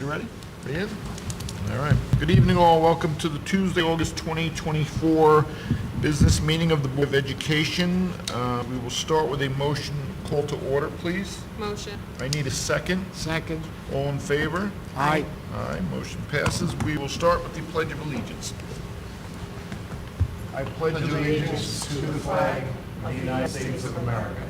ready? Ready? All right. Good evening, all. Welcome to the Tuesday, August 2024 business meeting of the Board of Education. We will start with a motion call to order, please. Motion. I need a second. Second. All in favor? Aye. Aye. Motion passes. We will start with the Pledge of Allegiance. I pledge allegiance to the flag of the United States of America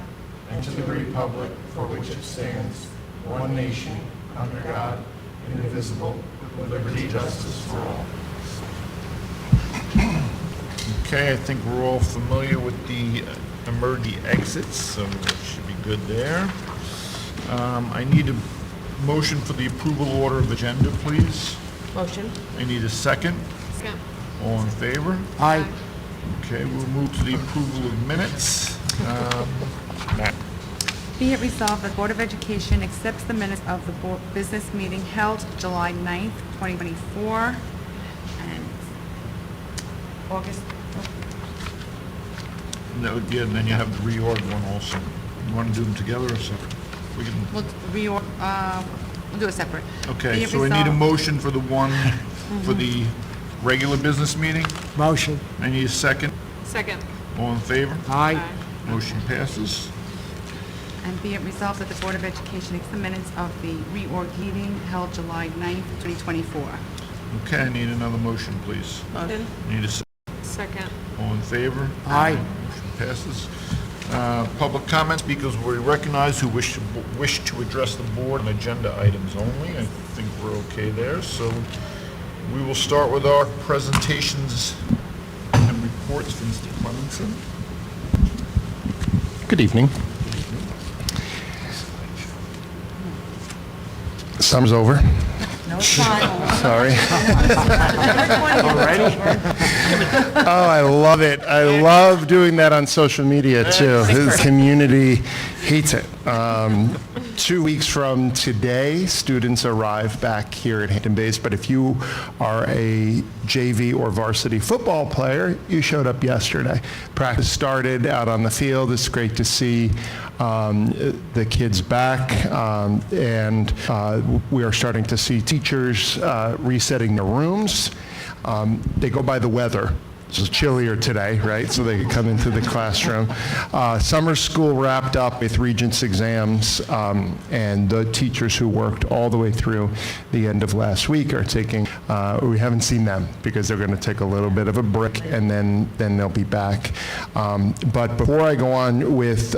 and to the republic for which it stands, one nation, under God, indivisible, with liberty and justice for all. Okay, I think we're all familiar with the emergency exits, so it should be good there. I need a motion for the approval order of agenda, please. Motion. I need a second. Second. All in favor? Aye. Okay, we'll move to the approval of minutes. Matt. Be it resolved, the Board of Education accepts the minutes of the business meeting held July 9th, 2024, and August. No, yeah, and then you have the reorg one also. You want to do them together or separate? We can. We'll do it separate. Be Okay, it so I need a resolved- motion for the one for the regular business meeting. Motion. I need a second. Second. All in favor? Aye. Motion passes. And be it resolved that the Board of Education accepts the minutes of the reorg meeting held July 9th, 2024. Okay, I need another motion, please. Motion. I need a Second. all in favor? Aye. Motion passes. Public comments, because we recognize who wish to address the board on agenda items only. I think we're okay there. So we will start with our presentations and reports from Mr. Clemenson. Good evening. Summer's over. No, it's fine. Sorry. Already? Oh, I love it. I love doing that on social media too. This community hates it. 2 weeks from today, students arrive back here at Hampton Base, but if you are a JV or varsity football player, you showed up yesterday. Practice started out on the field. It's great to see the kids back, and we are starting to see teachers resetting their rooms. They go by the weather. It's chillier today, right? So they could come into the classroom. Summer school wrapped up with Regents exams, and the teachers who worked all the way through the end of last week are taking, we haven't seen them because they're going to take a little bit of a break, and then they'll be back. But before I go on with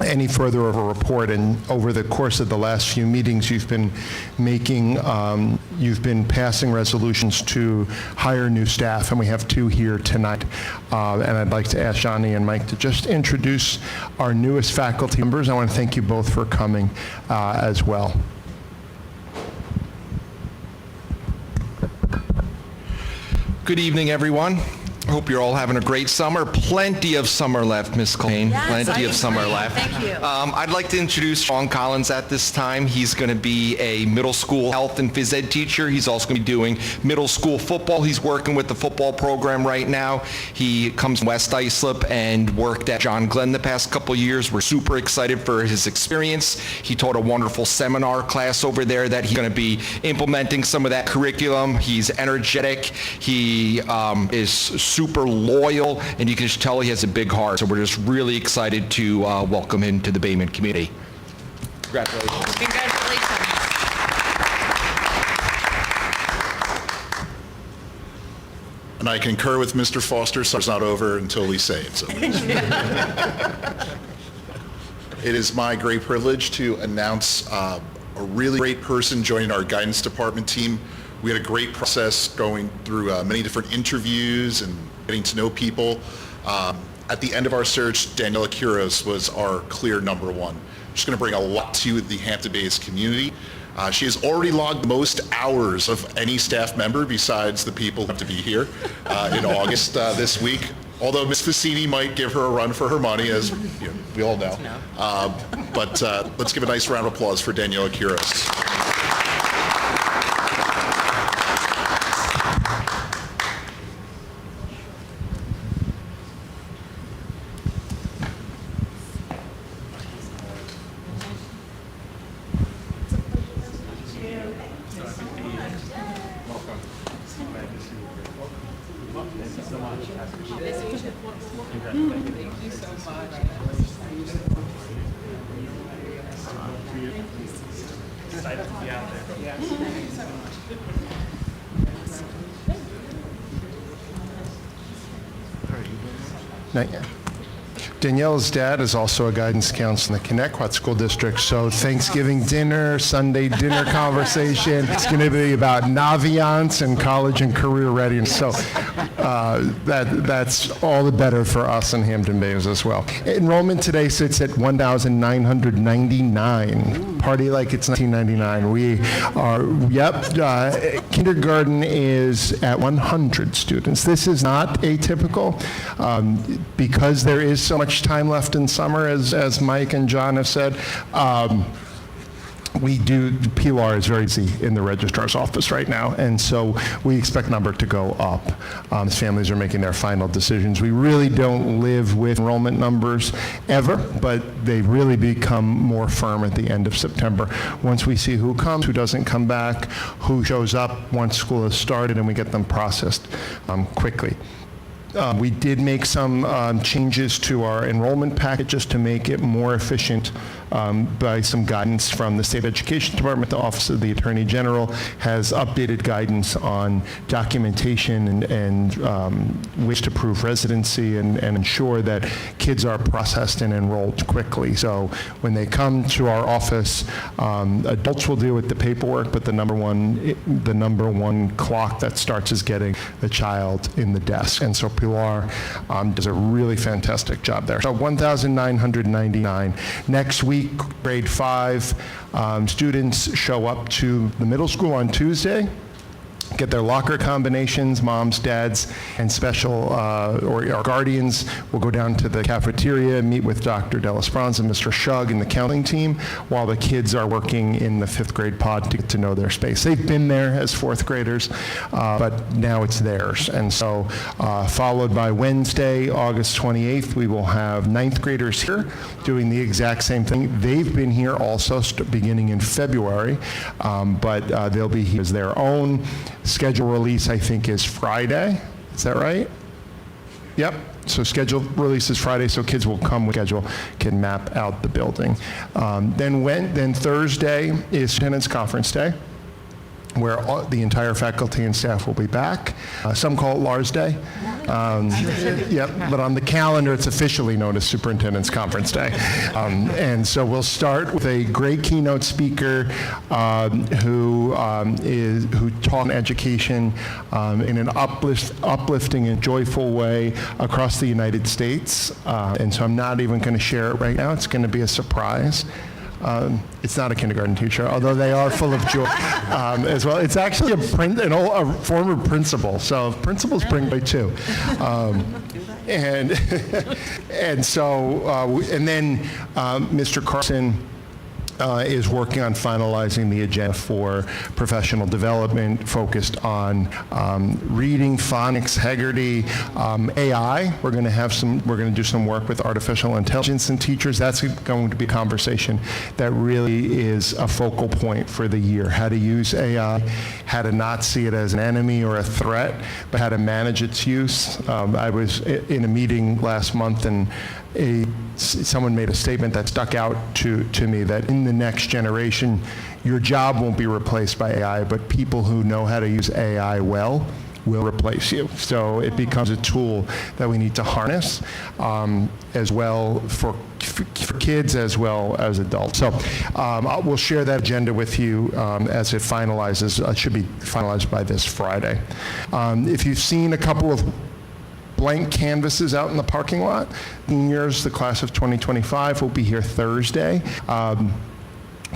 any further of a report, and over the course of the last few meetings, you've been passing resolutions to hire new staff, and we have 2 here tonight. And I'd like to ask Johnny and Mike to just introduce our newest faculty members. I want to thank you both for coming as well. Good evening, everyone. I hope you're all having a great summer. Plenty of summer left, Ms. Colleen. Plenty of summer left. Thank you. I'd like to introduce Sean Collins at this time. He's going to be a middle school health and phys ed teacher. He's also going to be doing middle school football. He's working with the football program right now. He comes from West Islip and worked at John Glenn the past couple years. We're super excited for his experience. He taught a wonderful seminar class over there that he's going to be implementing some of that curriculum. He's energetic. He is super loyal, and you can just tell he has a big heart. So we're just really excited to welcome him to the Bayman community. Congratulations. Congratulations. And I concur with Mr. Foster, summer's not over until we say it. So. It is my great privilege to announce a really great person joining our guidance department team. We had a great process going through many different interviews and getting to know people. At the end of our search, Daniela Quiros was our clear number one. She's going to bring a lot to the Hampton-based community. She has already logged the most hours of any staff member besides the people who have to be here in August this week. Although Ms. Fassini might give her a run for her money, as we all know. But let's give a nice round of applause for Daniela Quiros. Not yet. Danielle's dad is also a guidance counselor in the Connecticut School District, so Thanksgiving dinner, Sunday dinner conversation, it's going to be about Naviance and college and career readiness. So that's all the better for us in Hampton Bays as well. Enrollment today sits at 1,999. Party like it's 1999. We are, kindergarten is at 100 students. This is not atypical because there is so much time left in summer, as Mike and John have said. PLR is very busy in the registrar's office right now, and so we expect number to go up as families are making their final decisions. We really don't live with enrollment numbers ever, but they really become more firm at the end of September. Once we see who comes, who doesn't come back, who shows up once school has started, and we get them processed quickly. We did make some changes to our enrollment package just to make it more efficient by some guidance from the State Education Department. The Office of the Attorney General has updated guidance on documentation and ways to prove residency and ensure that kids are processed and enrolled quickly. So when they come to our office, adults will deal with the paperwork, but the number one clock that starts is getting the child in the desk. And so Pilar does a really fantastic job there. So 1,999. Next week, grade 5 students show up to the middle school on Tuesday, get their locker combinations. Moms, dads, and special or guardians will go down to the cafeteria, meet with Dr. Delasperanza and Mr. Shug and the counting team, while the kids are working in the 5th grade pod to get to know their space. They've been there as 4th graders, but now it's theirs. And so followed by Wednesday, August 28th, we will have 9th graders here doing the exact same thing. They've been here also beginning in February, but they'll be here as their own. Schedule release, I think, is Friday. Is that right? Yep. So schedule release is Friday, so kids will come with schedule, can map out the building. Then Thursday is Superintendent's Conference Day, where the entire faculty and staff will be back. Some call it Lars Day. But on the calendar, it's officially known as Superintendent's Conference Day. And so we'll start with a great keynote speaker who taught on education in an uplifting and joyful way across the United States. And so I'm not even going to share it right now. It's going to be a surprise. It's not a kindergarten teacher, although they are full of joy as well. It's actually a former principal, so principals bring by 2. And then Mr. Carson is working on finalizing the agenda for professional development focused on reading, phonics, Haggerty, AI. We're going to do some work with artificial intelligence and teachers. That's going to be a conversation that really is a focal point for the year. How to use AI, how to not see it as an enemy or a threat, but how to manage its use. I was in a meeting last month, and someone made a statement that stuck out to me, that in the next generation, your job won't be replaced by AI, but people who know how to use AI well will replace you. So it becomes a tool that we need to harness as well for kids as well as adults. So we'll share that agenda with you as it finalizes. It should be finalized by this Friday. If you've seen a couple of blank canvases out in the parking lot, seniors, the class of 2025, will be here Thursday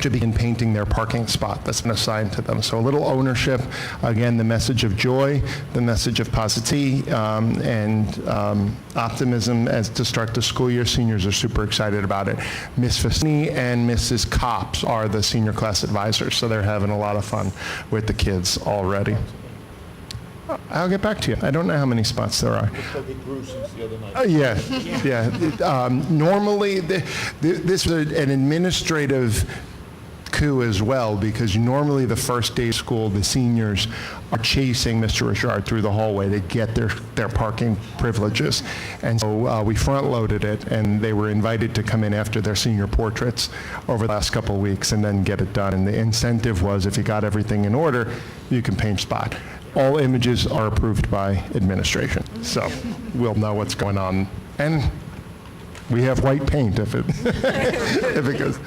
to begin painting their parking spot that's been assigned to them. So a little ownership, again, the message of joy, the message of positivity, and optimism as to start the school year. Seniors are super excited about it. Miss Fassini and Mrs. Copps are the senior class advisors, so they're having a lot of fun with the kids already. I'll get back to you. I don't know how many spots there are. Normally, this is an administrative coup as well, because normally the first day of school, the seniors are chasing Mr. Richard through the hallway to get their parking privileges. And so we front-loaded it, and they were invited to come in after their senior portraits over the last couple of weeks and then get it done. And the incentive was, if you got everything in order, you can paint spot. All images are approved by administration, so we'll know what's going on. And we have white paint if it, if it goes.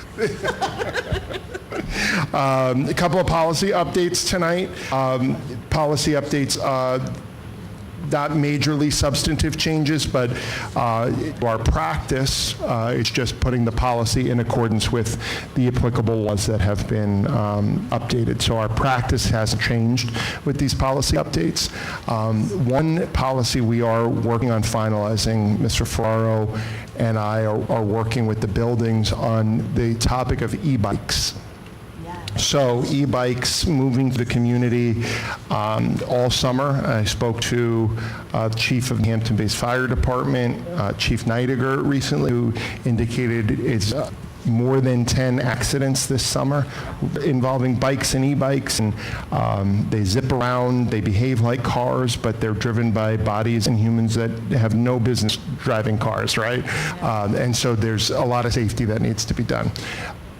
A couple of policy updates tonight. Policy updates, not majorly substantive changes, but our practice is just putting the policy in accordance with the applicable laws that have been updated. So our practice hasn't changed with these policy updates. One policy we are working on finalizing, Mr. Ferraro and I are working with the buildings on the topic of e-bikes. So e-bikes moving to the community all summer. I spoke to Chief of the Hampton-based Fire Department, Chief Neidiger recently, who indicated it's more than 10 accidents this summer involving bikes and e-bikes, and they zip around, they behave like cars, but they're driven by bodies and humans that have no business driving cars, right? And so there's a lot of safety that needs to be done.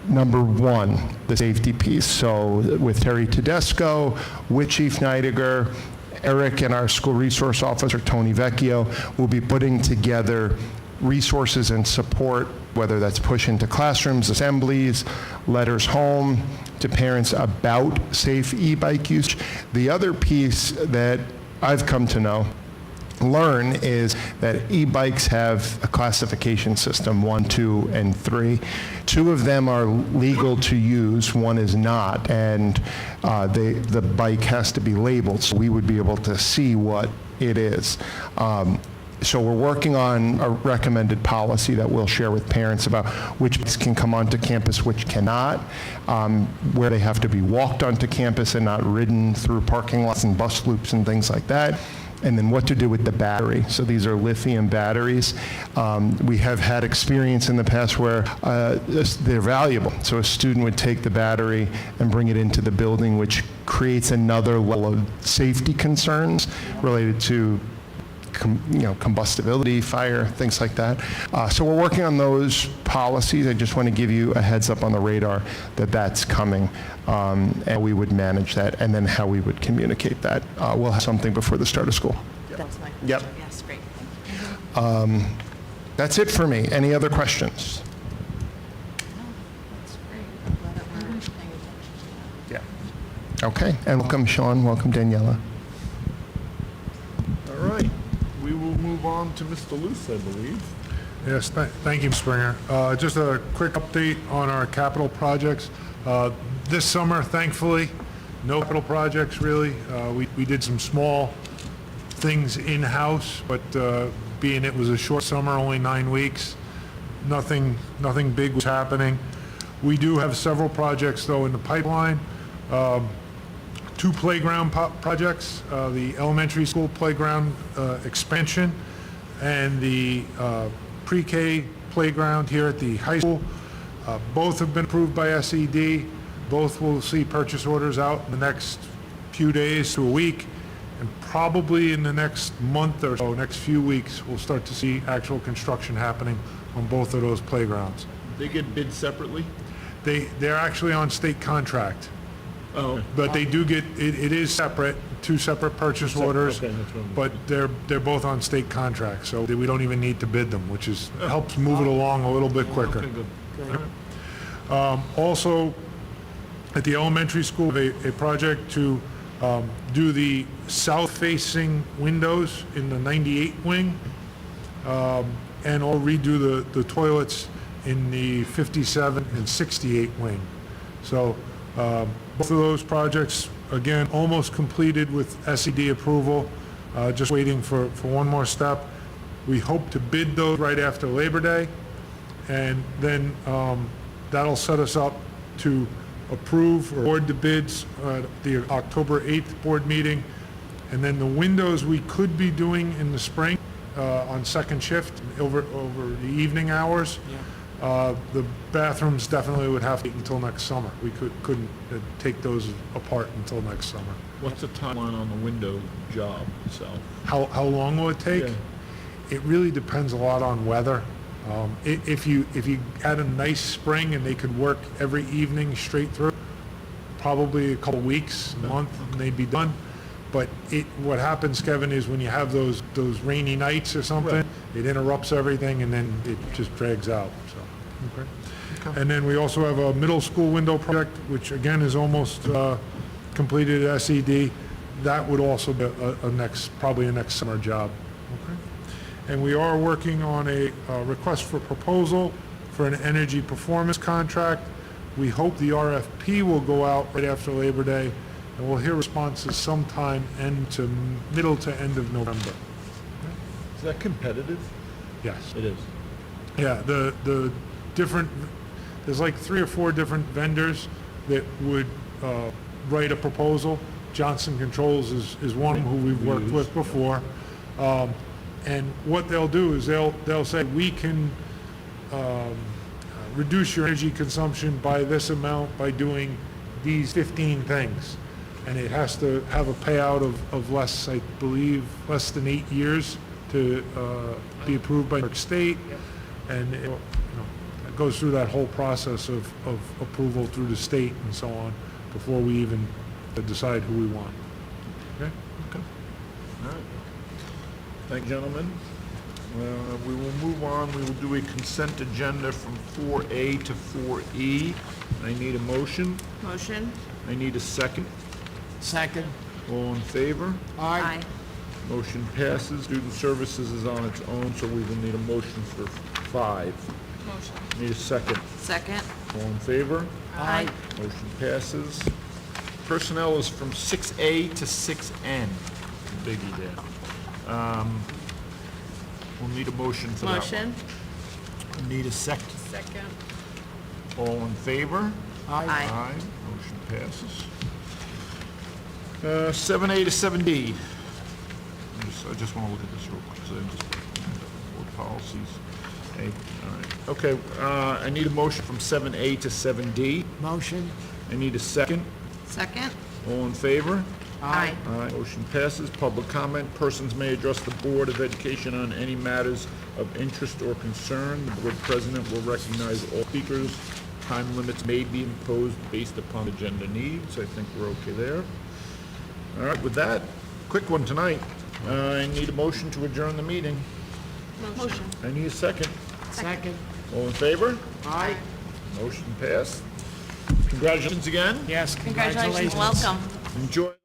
Number one, the safety piece. So with Terry Tedesco, with Chief Neidiger, Eric and our school resource officer, Tony Vecchio, will be putting together resources and support, whether that's push into classrooms, assemblies, letters home to parents about safe e-bike use. The other piece that I've come to learn is that e-bikes have a classification system, 1, 2, and 3. 2 of them are legal to use, 1 is not, and the bike has to be labeled, so we would be able to see what it is. So we're working on a recommended policy that we'll share with parents about which bikes can come onto campus, which cannot, where they have to be walked onto campus and not ridden through parking lots and bus loops and things like that. And then what to do with the battery. So these are lithium batteries. We have had experience in the past where they're valuable. So a student would take the battery and bring it into the building, which creates another level of safety concerns related to combustibility, fire, things like that. So we're working on those policies. I just want to give you a heads up on the radar that that's coming, and we would manage that, and then how we would communicate that. We'll have something before the start of school. That was my question. Yep. Yes, great. That's it for me. Any other questions? That's great. I'm glad that we're paying attention to that. Yeah. Okay, and welcome Sean, welcome Daniela. All right. We will move on to Mr. Luce, I believe. Yes, thank you, Mr. Springer. Just a quick update on our capital projects. This summer, thankfully, no capital projects really. We did some small things in-house, but being it was a short summer, only 9 weeks, nothing big was happening. We do have several projects though in the pipeline. 2 playground projects, the elementary school playground expansion and the pre-K playground here at the high school. Both have been approved by SED. Both will see purchase orders out in the next few days to a week, and probably in the next month or so, next few weeks, we'll start to see actual construction happening on both of those playgrounds. They get bid separately? They're actually on state contract. Oh. But they do get, it is separate, 2 separate purchase orders, okay, that's what I'm- but they're both on state contracts, so we don't even need to bid them, which helps move it along a little bit quicker. Okay, good. Also, at the elementary school, a project to do the south-facing windows in the 98 wing, and or redo the toilets in the 57 and 68 wing. So both of those projects, again, almost completed with SED approval, just waiting for one more step. We hope to bid those right after Labor Day, and then that'll set us up to approve or award the bids at the October 8th board meeting. And then the windows we could be doing in the spring on second shift over the evening hours. The bathrooms definitely would have to wait until next summer. We couldn't take those apart until next summer. What's the timeline on the window job itself? How long will it take? Yeah. It really depends a lot on weather. If you had a nice spring and they could work every evening straight through, probably a couple weeks, a month, and they'd be done. But what happens, Kevin, is when you have those rainy nights or something, Right. it interrupts everything and then it just drags out, so. Okay. And then we also have a middle school window project, which again is almost completed at SED. That would also be probably a next summer job. Okay. And we are working on a request for proposal for an energy performance contract. We hope the RFP will go out right after Labor Day, and we'll hear responses sometime middle to end of November. Is that competitive? Yes. It is. Yeah, the different, there's like 3 or 4 different vendors that would write a proposal. Johnson Controls is one who we've worked with before. And what they'll do is they'll say, we can reduce your energy consumption by this amount by doing these 15 things. And it has to have a payout of less, I believe, less than 8 years to be approved by New York State. And it goes through that whole process of approval through the state and so on before we even decide who we want. Okay? Okay. All right. Thank you, gentlemen. We will move on. We will do a consent agenda from 4A to 4E. I need a motion. Motion? I need a second. Second. All in favor? Aye. Motion passes. Student Services is on its own, so we will need a motion for 5. Motion. Need a second. Second? All in favor? Aye. Motion passes. Personnel is from 6A to 6N. Biggie there. We'll need a motion for that one. Motion? Need a second. Second. All in favor? Aye. Motion passes. 7A to 7D. I just want to look at this real quick, because I just board policies. Okay, all right. Okay, I need a motion from 7A to 7D. Motion. I need a second. Second? All in favor? Aye. Aye. Motion passes. Public comment. Persons may address the Board of Education on any matters of interest or concern. The board president will recognize all speakers. Time limits may be imposed based upon agenda needs. I think we're okay there. All right, with that, quick one tonight. I need a motion to adjourn the meeting. Motion. I need a second. Second. All in favor? Aye. Motion passed. Congratulations again. Yes, Congratulations, congratulations. welcome. Enjoy.